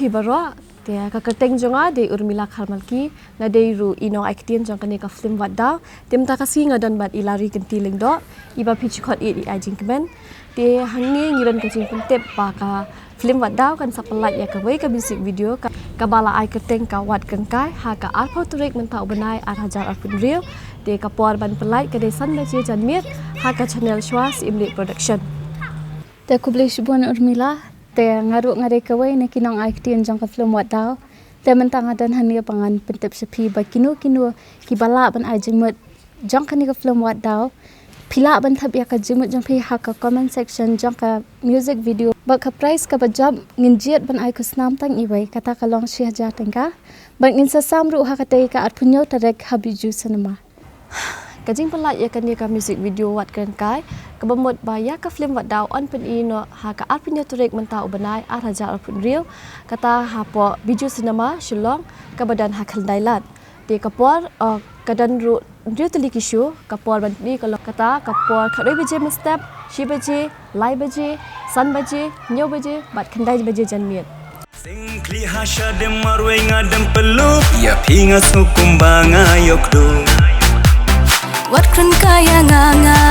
Pibaro te kakateng jonga de Urmila kharmalki na de ru inong aktien jong kane ka film wadda tem ta kasi ngadan bat ilari kentiling do iba pichkhot i Aijingkmen te hangi ngiran ka jing tep pa ka film wadda kan sapalai ya ka wei ka music video ka bala ai kateng ka wat Krenkai ha ka alpha turek mentau benai ar hajar apun real te ka por ban pelai ka de san ba je janmir ha ka channel shwas imli production te kublish bon Urmila te ngaruk ngare kawai ne kinong aktien jong ka film wadau te mentang adan hania pangan pentep sepi ba kinu kibala ban Jingmut jong kani ka film wadau pila ban thap ya ka Jingmut jong phi ha ka comment section jong ka music video ba ka price ka ba job nginjiat ban ai kusnam tang iwai kata ka long shi haja tengka ban ngin sa samru ha ka te ka atpunyo tarek habiju cinema kajing pelak ya kan ka music video wat Krenkai kebemut baya ka film wat daw on pen ino ha ka arpinya turek mentau benai ar hajar pun real kata ha po video cinema shulong ka badan ha khaldailat te kapor kadan ru real teliki show kapor ban ni kalau kata kapor khadoi beje step shi beje lai beje san beje nyo beje bat khandai beje janmiat singkli hasha de marwe ngadam pelu ya pinga sukumbanga yokdo Wat Krenkai nga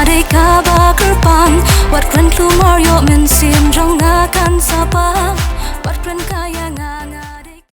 de Kiba kerpan Wat Krenkai Mario men sim rong na kan sapa Wat Krenkai nga